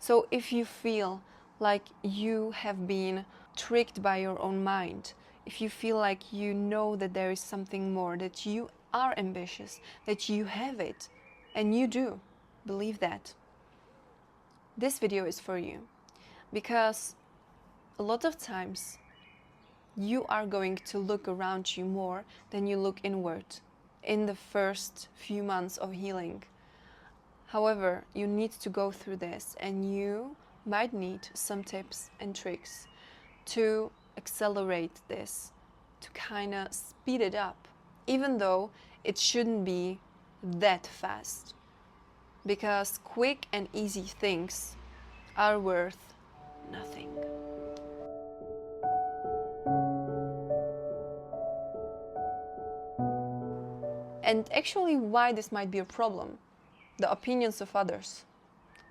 So if you feel like you have been tricked by your own mind, if you feel like you know that there is something more, that you are ambitious, that you have it, and you do, believe that, this video is for you. Because a lot of times you are going to look around you more than you look inward in the first few months of healing. However, you need to go through this, and you might need some tips and tricks to accelerate this, to kind of speed it up, even though it shouldn't be that fast. Because quick and easy things are worth nothing. And actually, why this might be a problem? The opinions of others.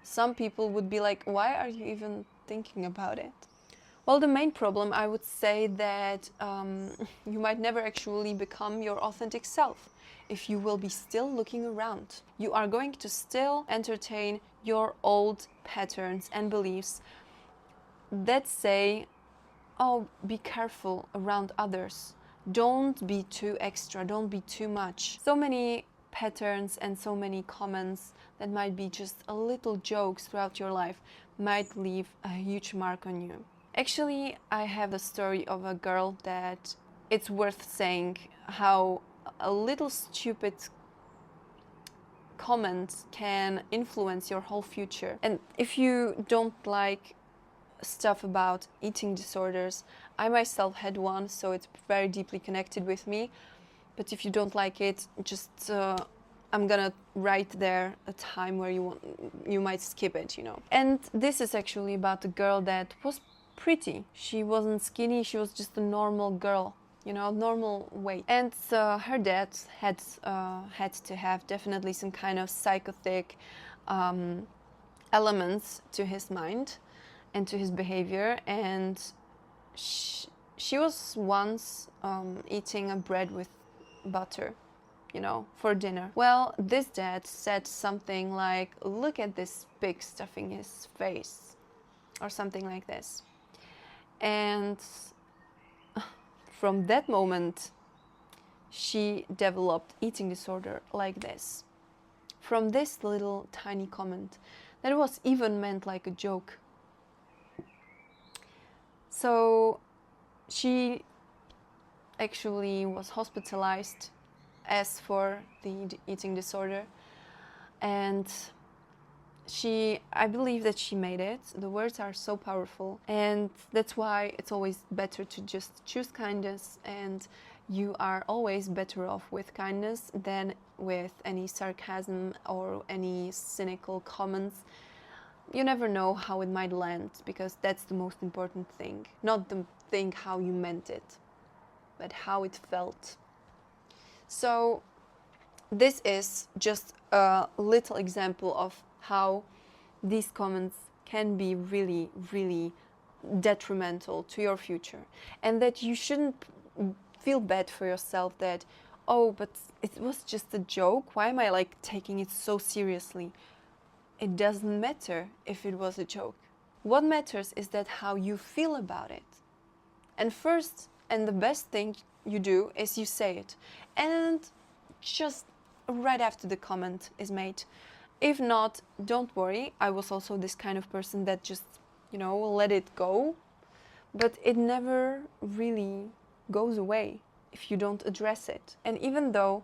Some people would be like, why are you even thinking about it? Well, the main problem, I would say that you might never actually become your authentic self if you will be still looking around. You are going to still entertain your old patterns and beliefs that say, oh, be careful around others. Don't be too extra, don't be too much. So many patterns and so many comments that might be just a little jokes throughout your life might leave a huge mark on you. Actually, I have the story of a girl that it's worth saying how a little stupid comment can influence your whole future. And if you don't like stuff about eating disorders, I myself had one, so it's very deeply connected with me. But if you don't like it, just I'm gonna write there a time where you might skip it, you know. And this is actually about a girl that was pretty. She wasn't skinny, she was just a normal girl, you know, normal weight. And her dad had to have definitely some kind of psychotic elements to his mind and to his behavior, and she was once eating a bread with butter, you know, for dinner. Well, this dad said something like, look at this pig stuffing his face, or something like this. And from that moment, she developed eating disorder like this. From this little tiny comment that was even meant like a joke. So she actually was hospitalized as for the eating disorder, and I believe that she made it. The words are so powerful, and that's why it's always better to just choose kindness, and you are always better off with kindness than with any sarcasm or any cynical comments. You never know how it might land, because that's the most important thing. Not the thing how you meant it, but how it felt. So this is just a little example of how these comments can be really, really detrimental to your future. And that you shouldn't feel bad for yourself that, oh, but it was just a joke. Why am I like taking it so seriously? It doesn't matter if it was a joke. What matters is that how you feel about it. And first, and the best thing you do is you say it. And just right after the comment is made. If not, don't worry. I was also this kind of person that just, you know, let it go. But it never really goes away if you don't address it. And even though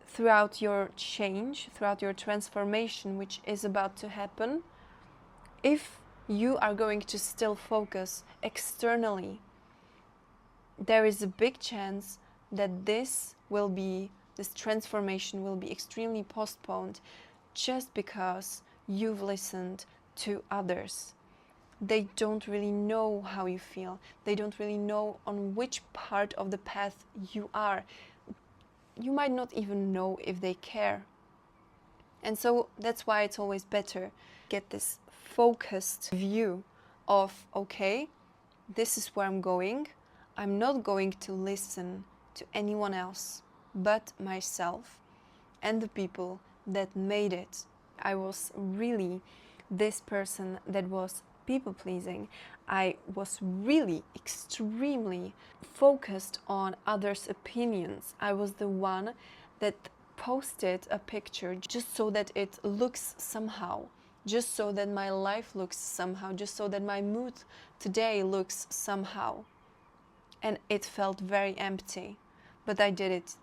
throughout your change, throughout your transformation, which is about to happen, if you are going to still focus externally, there is a big chance that this transformation will be extremely postponed just because you've listened to others. They don't really know how you feel. They don't really know on which part of the path you are. You might not even know if they care. And so that's why it's always better get this focused view of, okay, this is where I'm going. I'm not going to listen to anyone else but myself and the people that made it. I was really this person that was people pleasing. I was really extremely focused on others' opinions. I was the one that posted a picture just so that it looks somehow, just so that my life looks somehow, just so that my mood today looks somehow. And it felt very empty, but I did it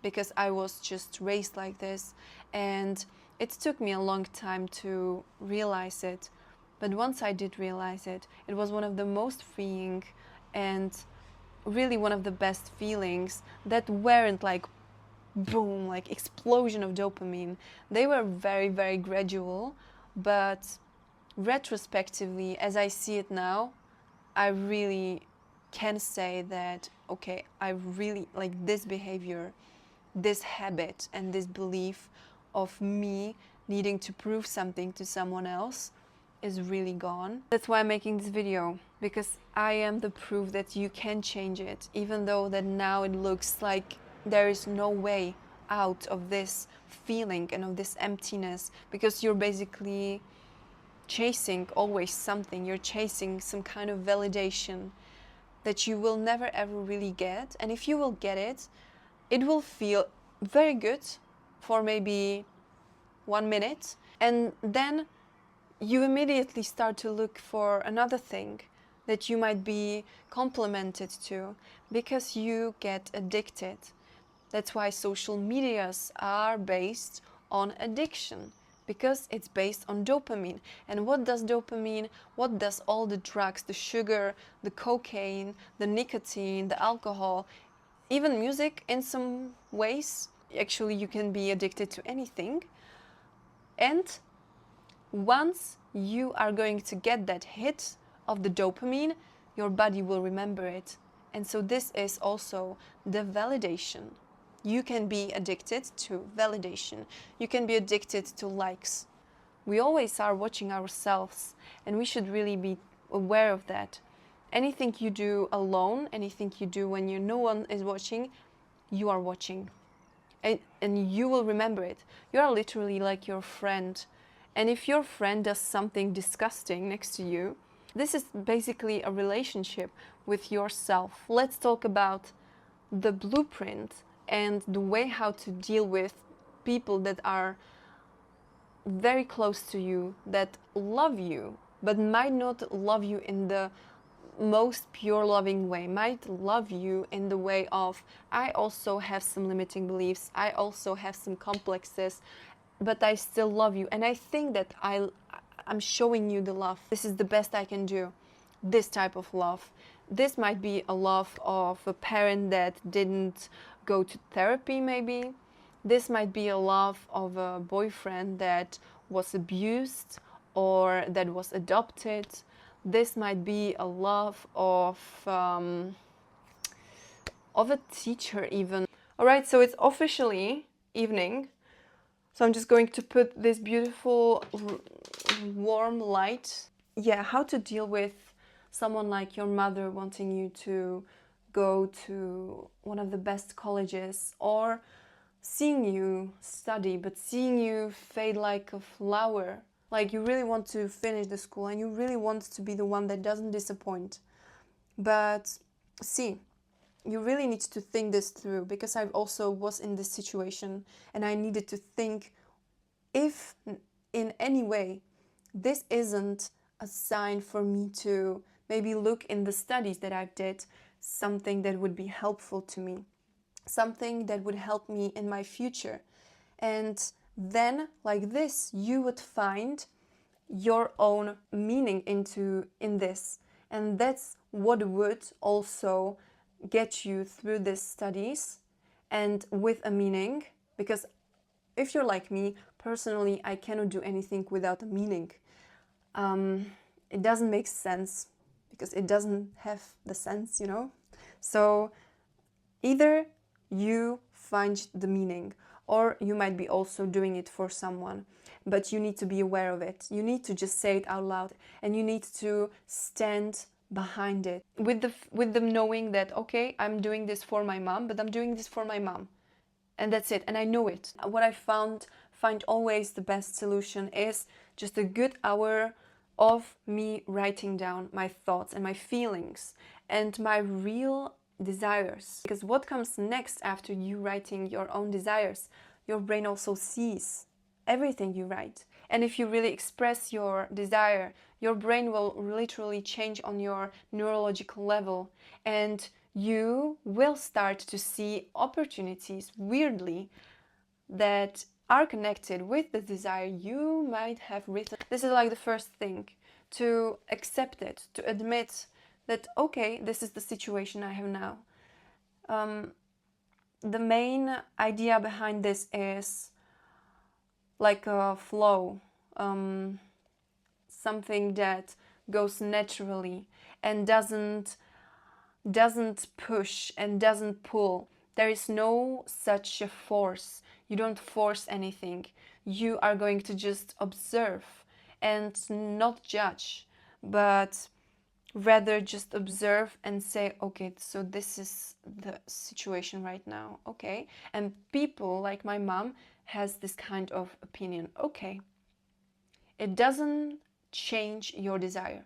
because I was just raised like this, and it took me a long time to realize it. But once I did realize it, it was one of the most freeing and really one of the best feelings that weren't like boom, like explosion of dopamine. They were very, very gradual, but retrospectively, as I see it now, I really can say that, okay, I really like this behavior, this habit, and this belief of me needing to prove something to someone else is really gone. That's why I'm making this video, because I am the proof that you can change it, even though that now it looks like there is no way out of this feeling and of this emptiness, because you're basically chasing always something. You're chasing some kind of validation that you will never ever really get. And if you will get it, it will feel very good for maybe 1 minute, and then you immediately start to look for another thing that you might be complimented to, because you get addicted. That's why social medias are based on addiction, because it's based on dopamine. And what does dopamine, what does all the drugs, the sugar, the cocaine, the nicotine, the alcohol, even music in some ways, actually you can be addicted to anything. And once you are going to get that hit of the dopamine, your body will remember it. And so this is also the validation. You can be addicted to validation. You can be addicted to likes. We always are watching ourselves, and we should really be aware of that. Anything you do alone, anything you do when no one is watching, you are watching. And you will remember it. You are literally like your friend. And if your friend does something disgusting next to you, this is basically a relationship with yourself. Let's talk about the blueprint and the way how to deal with people that are very close to you, that love you, but might not love you in the most pure loving way, might love you in the way of, I also have some limiting beliefs, I also have some complexes, but I still love you, and I think that I'm showing you the love. This is the best I can do. This type of love. This might be a love of a parent that didn't go to therapy, maybe. This might be a love of a boyfriend that was abused or that was adopted. This might be a love of a teacher even. All right, so it's officially evening. So I'm just going to put this beautiful warm light. Yeah, how to deal with someone like your mother wanting you to go to one of the best colleges, or seeing you study but seeing you fade like a flower. Like you really want to finish the school and you really want to be the one that doesn't disappoint. But see, you really need to think this through, because I also was in this situation and I needed to think if in any way this isn't a sign for me to maybe look in the studies that I did, something that would be helpful to me, something that would help me in my future. And then like this, you would find your own meaning in this. And that's what would also get you through these studies and with a meaning. Because if you're like me, personally, I cannot do anything without a meaning. It doesn't make sense because it doesn't have the sense, you know? So either you find the meaning, or you might be also doing it for someone, but you need to be aware of it. You need to just say it out loud, and you need to stand behind it with the knowing that, okay, I'm doing this for my mom, but I'm doing this for my mom, and that's it, and I know it. What I find always the best solution is just a good hour of me writing down my thoughts and my feelings and my real desires. Because what comes next after you writing your own desires, your brain also sees everything you write. And if you really express your desire, your brain will literally change on your neurological level, and you will start to see opportunities, weirdly, that are connected with the desire you might have written. This is like the first thing, to accept it, to admit that, okay, this is the situation I have now. The main idea behind this is like a flow, something that goes naturally and doesn't push and doesn't pull. There is no such a force. You don't force anything. You are going to just observe and not judge, but rather just observe and say, okay, so this is the situation right now, okay? And people like my mom has this kind of opinion. Okay, it doesn't change your desire.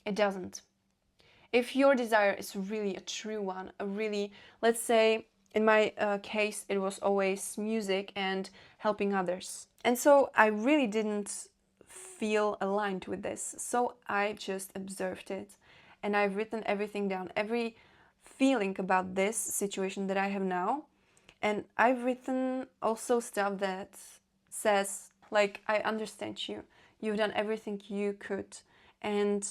It doesn't. If your desire is really a true one, a really, let's say in my case, it was always music and helping others. And so I really didn't feel aligned with this. So I just observed it and I've written everything down, every feeling about this situation that I have now. And I've written also stuff that says, like, I understand you. You've done everything you could. And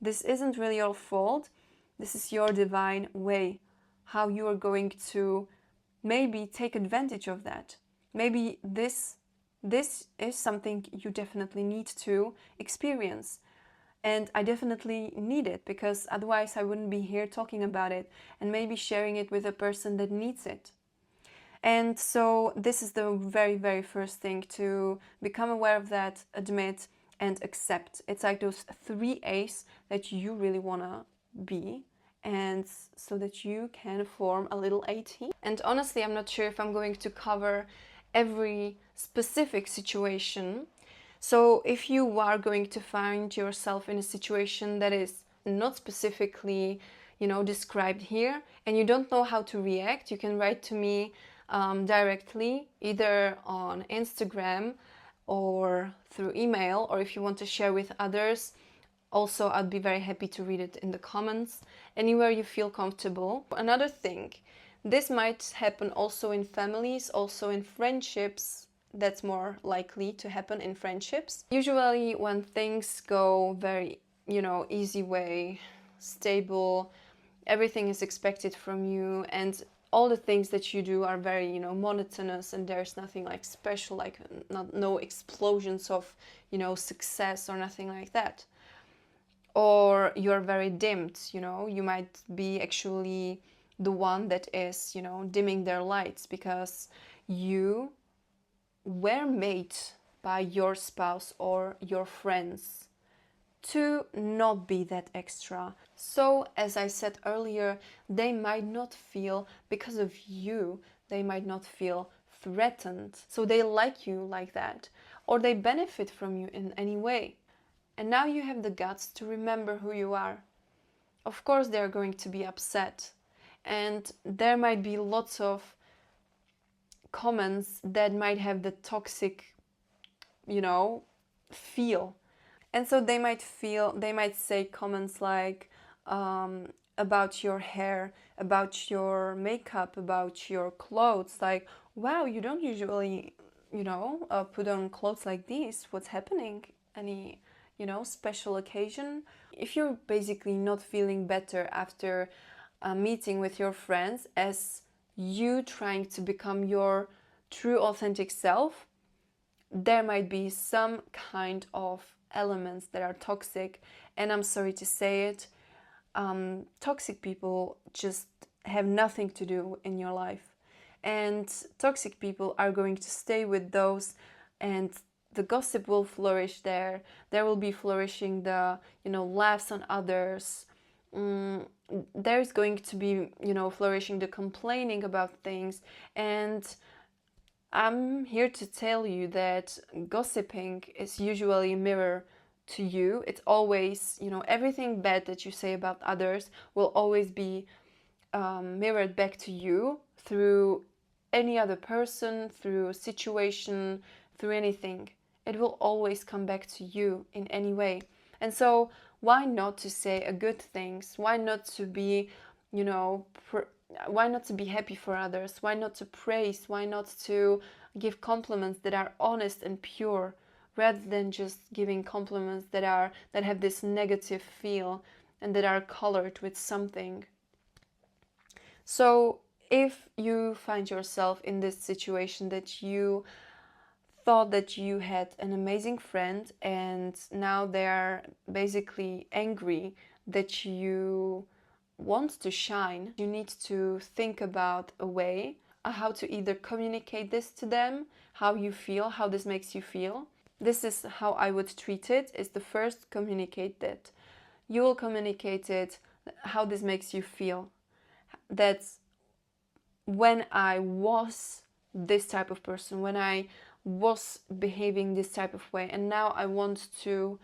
this isn't really your fault. This is your divine way, how you are going to maybe take advantage of that. Maybe this is something you definitely need to experience. And I definitely need it, because otherwise I wouldn't be here talking about it and maybe sharing it with a person that needs it. And so this is the very, very first thing, to become aware of that, admit, and accept. It's like those 3 A's that you really want to be, and so that you can form a little AT. And honestly, I'm not sure if I'm going to cover every specific situation. So if you are going to find yourself in a situation that is not specifically, described here, and you don't know how to react, you can write to me directly, either on Instagram or through email, or if you want to share with others, also I'd be very happy to read it in the comments, anywhere you feel comfortable. Another thing, this might happen also in families, also in friendships. That's more likely to happen in friendships. Usually when things go very, easy way, stable, everything is expected from you, and all the things that you do are very, monotonous, and there's nothing like special, like no explosions of, success or nothing like that. Or you're very dimmed, you might be actually the one that is, dimming their lights, because you were made by your spouse or your friends to not be that extra. So, as I said earlier, they might not feel, because of you, they might not feel threatened. So they like you like that, or they benefit from you in any way. And now you have the guts to remember who you are. Of course, they're going to be upset, and there might be lots of comments that might have the toxic, feel. And so they might say comments like about your hair, about your makeup, about your clothes, like, wow, you don't usually, put on clothes like these. What's happening? Any, special occasion? If you're basically not feeling better after a meeting with your friends, as you trying to become your true authentic self, there might be some kind of elements that are toxic. And I'm sorry to say it, toxic people just have nothing to do in your life, and toxic people are going to stay with those, and the gossip will flourish there. There will be flourishing the, laughs on others. There's going to be, flourishing the complaining about things, and I'm here to tell you that gossiping is usually a mirror to you. It's always, everything bad that you say about others will always be mirrored back to you through any other person, through a situation, through anything. It will always come back to you in any way. And so, why not to say a good things? Why not to be, you know, why not to be happy for others? Why not to praise? Why not to give compliments that are honest and pure, rather than just giving compliments that have this negative feel and that are colored with something? So, if you find yourself in this situation that you thought that you had an amazing friend and now they're basically angry that you want to shine, you need to think about a way how to either communicate this to them, how you feel, how this makes you feel. This is how I would treat it, is the first communicate that. You will communicate it, how this makes you feel. That's when I was this type of person, when I was behaving this type of way, and now I want to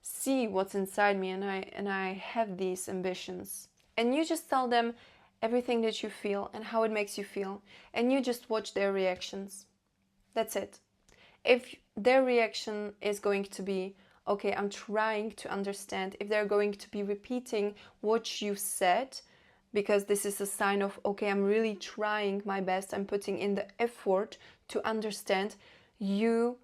see what's inside me, and I have these ambitions. And you just tell them everything that you feel and how it makes you feel, and you just watch their reactions. That's it. If their reaction is going to be, okay, I'm trying to understand, if they're going to be repeating what you said, because this is a sign of, okay, I'm really trying my best, I'm putting in the effort to understand, you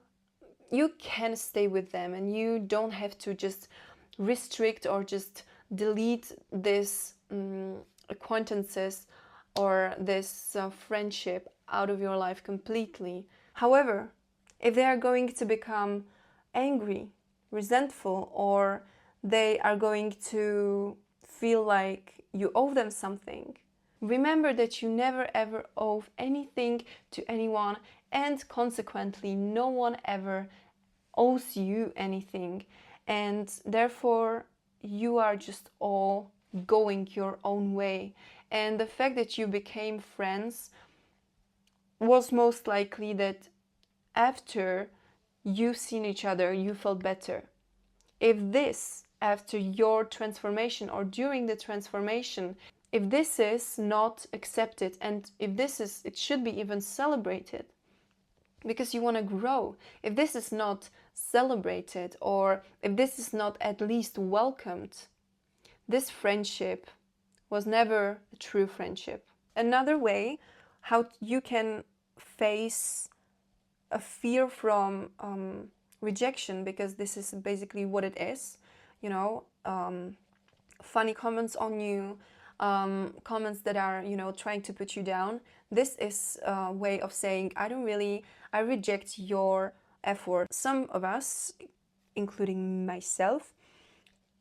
can stay with them, and you don't have to just restrict or just delete this acquaintances or this friendship out of your life completely. However, if they are going to become angry, resentful, or they are going to feel like you owe them something, remember that you never ever owe anything to anyone, and consequently no one ever owes you anything, and therefore you are just all going your own way. And the fact that you became friends was most likely that after you've seen each other you felt better. If this, after your transformation or during the transformation, if this is not accepted, and if this is, it should be even celebrated because you want to grow, if this is not celebrated, or if this is not at least welcomed, this friendship was never a true friendship. Another way how you can face a fear from rejection, because this is basically what it is, funny comments on you, comments that are, trying to put you down. This is a way of saying, I reject your effort. Some of us, including myself,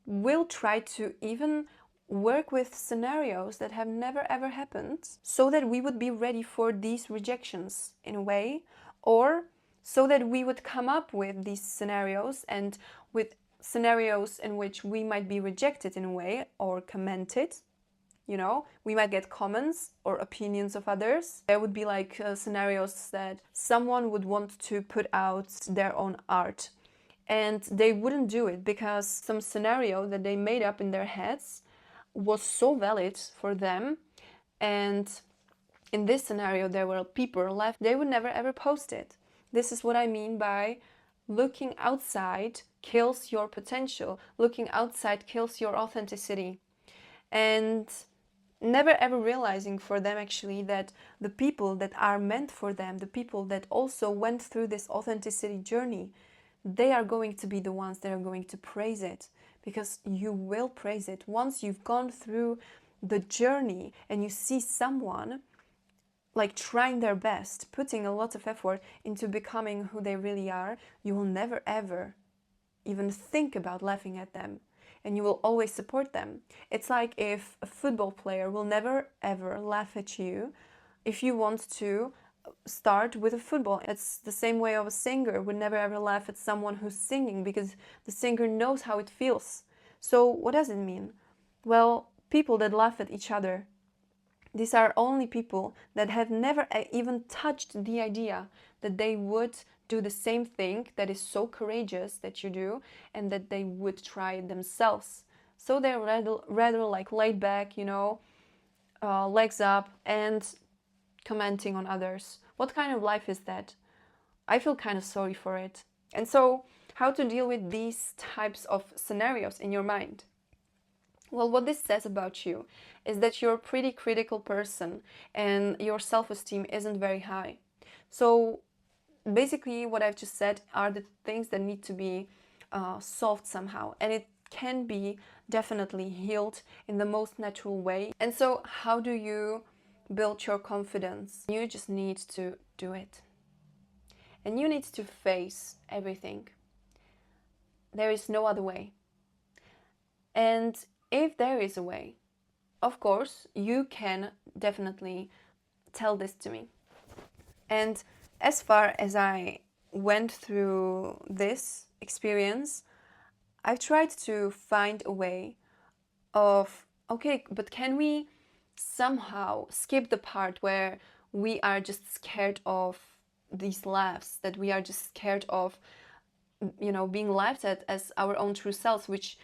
will try to even work with scenarios that have never ever happened so that we would be ready for these rejections in a way, or so that we would come up with these scenarios, and with scenarios in which we might be rejected in a way or commented. We might get comments or opinions of others. There would be like scenarios that someone would want to put out their own art, and they wouldn't do it because some scenario that they made up in their heads was so valid for them. And in this scenario, there were people left, they would never ever post it. This is what I mean by looking outside kills your potential. Looking outside kills your authenticity. And never ever realizing for them actually that the people that are meant for them, the people that also went through this authenticity journey, they are going to be the ones that are going to praise it, because you will praise it. Once you've gone through the journey and you see someone like trying their best, putting a lot of effort into becoming who they really are, you will never ever even think about laughing at them, and you will always support them. It's like if a football player will never ever laugh at you if you want to start with a football. It's the same way of a singer would never ever laugh at someone who's singing, because the singer knows how it feels. So what does it mean? Well, people that laugh at each other, These are only people that have never even touched the idea that they would do the same thing that is so courageous that you do, and that they would try it themselves. So they're rather like laid back, you know, legs up and commenting on others. What kind of life is that? I feel kind of sorry for it. And so, how to deal with these types of scenarios in your mind? Well, what this says about you is that you're a pretty critical person and your self-esteem isn't very high. So basically what I've just said are the things that need to be solved somehow, and it can be definitely healed in the most natural way. And so how do you build your confidence? You just need to do it. And you need to face everything. There is no other way. And if there is a way, of course, you can definitely tell this to me. And as far as I went through this experience, I've tried to find a way of, okay, but can we somehow skip the part where we are just scared of these laughs, that we are just scared of, you know, being laughed at as our own true selves, which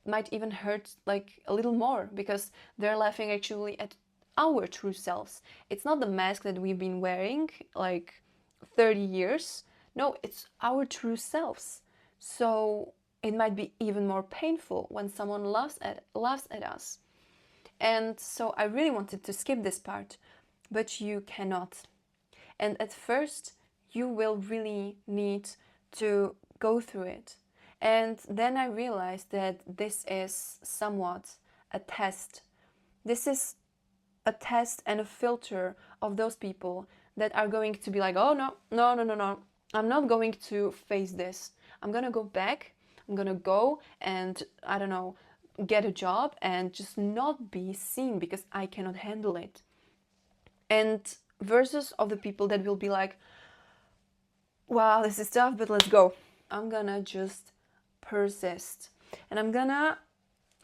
might even hurt like a little more because they're laughing actually at our true selves. It's not the mask that we've been wearing like 30 years. No, it's our true selves. So it might be even more painful when someone laughs at us. And so I really wanted to skip this part, but you cannot. And at first, you will really need to go through it. And then I realized that this is somewhat a test. This is a test and a filter of those people that are going to be like, oh, no, I'm not going to face this. I'm going to go back. I'm going to go and, I don't know, get a job and just not be seen because I cannot handle it. And versus of the people that will be like, wow, this is tough, but let's go. I'm gonna just persist. And I'm gonna,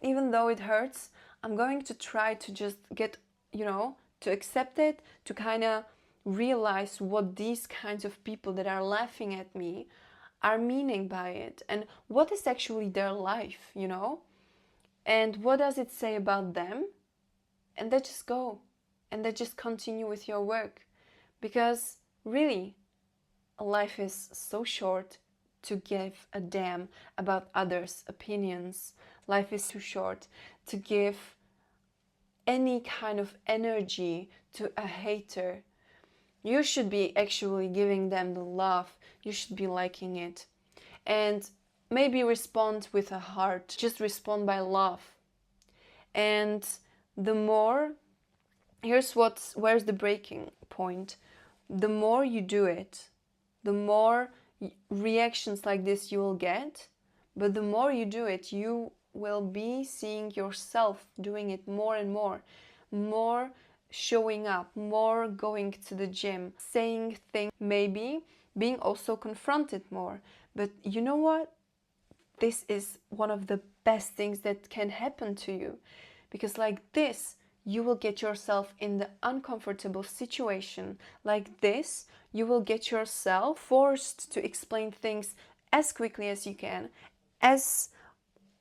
even though it hurts, I'm going to try to just get, you know, to accept it, to kind of realize what these kinds of people that are laughing at me are meaning by it, and what is actually their life, you know, and what does it say about them, and then just go, and then just continue with your work, because really, life is so short to give a damn about others' opinions. Life is too short to give any kind of energy to a hater. You should be actually giving them the love. You should be liking it. And maybe respond with a heart. Just respond by love. And the more, where's the breaking point? The more you do it, the more reactions like this you will get, but the more you do it, you will be seeing yourself doing it more and more showing up, more going to the gym, saying things, maybe being also confronted more. But you know what? This is one of the best things that can happen to you, because like this, you will get yourself in the uncomfortable situation. Like this, you will get yourself forced to explain things as quickly as you can, as,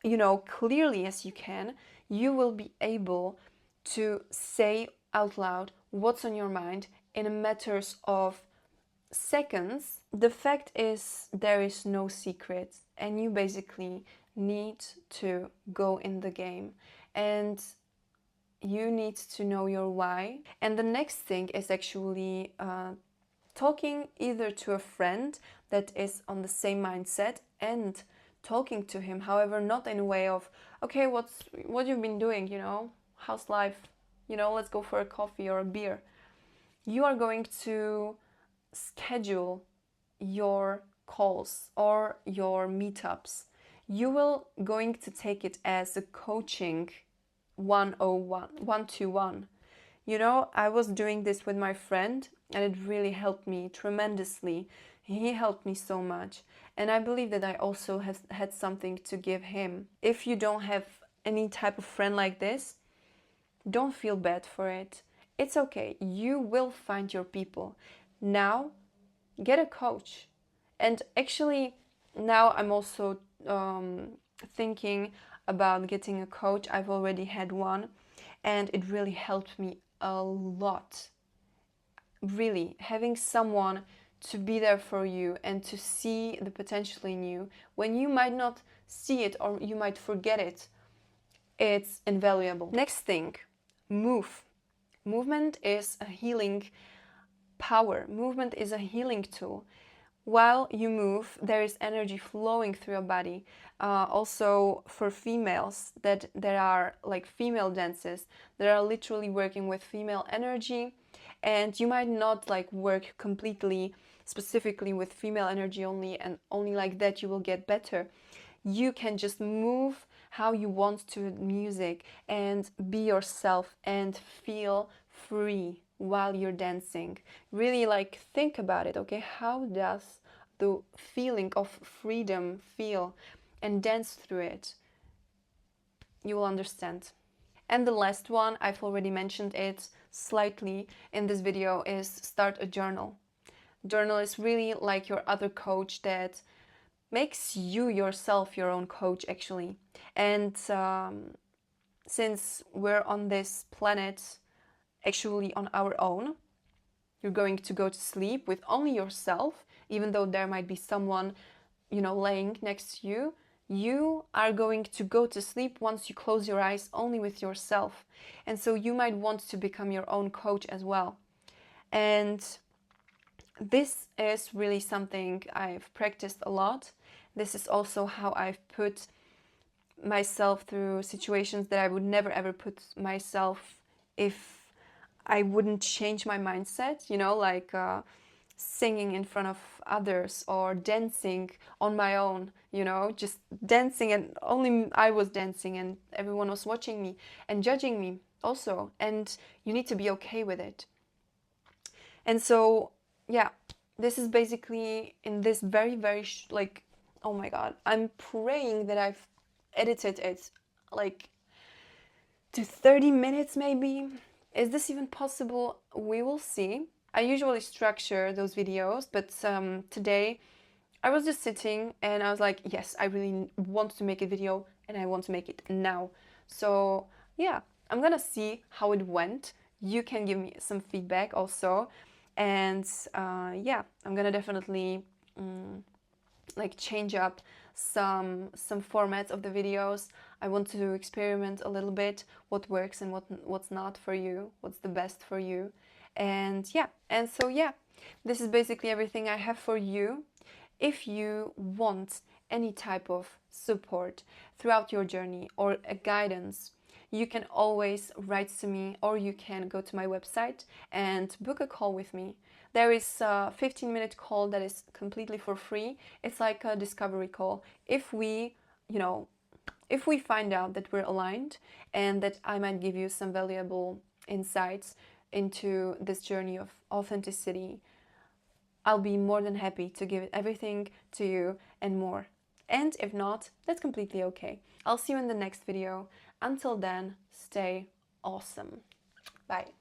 you know, clearly as you can. You will be able to say out loud what's on your mind in matters of seconds. The fact is, there is no secret, and you basically need to go in the game, and you need to know your why. And the next thing is actually talking either to a friend that is on the same mindset and talking to him, however, not in a way of, okay, what you've been doing, you know, how's life, you know, let's go for a coffee or a beer. You are going to schedule your calls or your meetups. You will going to take it as a coaching 101. You know, I was doing this with my friend and it really helped me tremendously. He helped me so much, and I believe that I also have had something to give him. If you don't have any type of friend like this, don't feel bad for it. It's okay. You will find your people. Now, get a coach. And actually, now I'm also thinking about getting a coach. I've already had one, and it really helped me a lot. Really, having someone to be there for you and to see the potential in you when you might not see it or you might forget it, it's invaluable. Next thing, move. Movement is a healing power. Movement is a healing tool. While you move, there is energy flowing through your body. Also, for females, that there are like female dances that are literally working with female energy, and you might not like work completely specifically with female energy only, and only like that you will get better. You can just move how you want to music and be yourself and feel free while you're dancing. Really like think about it, okay? How does the feeling of freedom feel, and dance through it? You will understand. And the last one, I've already mentioned it slightly in this video, is start a journal. Journal is really like your other coach that makes you yourself your own coach actually. And since we're on this planet actually on our own, you're going to go to sleep with only yourself, even though there might be someone, you know, laying next to you. You are going to go to sleep once you close your eyes only with yourself. And so you might want to become your own coach as well. And this is really something I've practiced a lot. This is also how I've put myself through situations that I would never ever put myself if I wouldn't change my mindset, you know, like singing in front of others or dancing on my own, you know, just dancing, and only I was dancing and everyone was watching me and judging me also. And you need to be okay with it. And so, yeah, this is basically in this very, very, like, oh my God, I'm praying that I've edited it like to 30 minutes maybe. Is this even possible? We will see. I usually structure those videos, but today I was just sitting and I was like, yes, I really want to make a video and I want to make it now. So yeah, I'm gonna see how it went. You can give me some feedback also. And yeah, I'm gonna definitely like change up some formats of the videos. I want to experiment a little bit what works and what's not for you, what's the best for you. And yeah, this is basically everything I have for you. If you want any type of support throughout your journey or a guidance, you can always write to me, or you can go to my website and book a call with me. There is a 15-minute call that is completely for free. It's like a discovery call. If we, you know, if we find out that we're aligned and that I might give you some valuable insights into this journey of authenticity, I'll be more than happy to give everything to you and more. And if not, that's completely okay. I'll see you in the next video. Until then, stay awesome. Bye.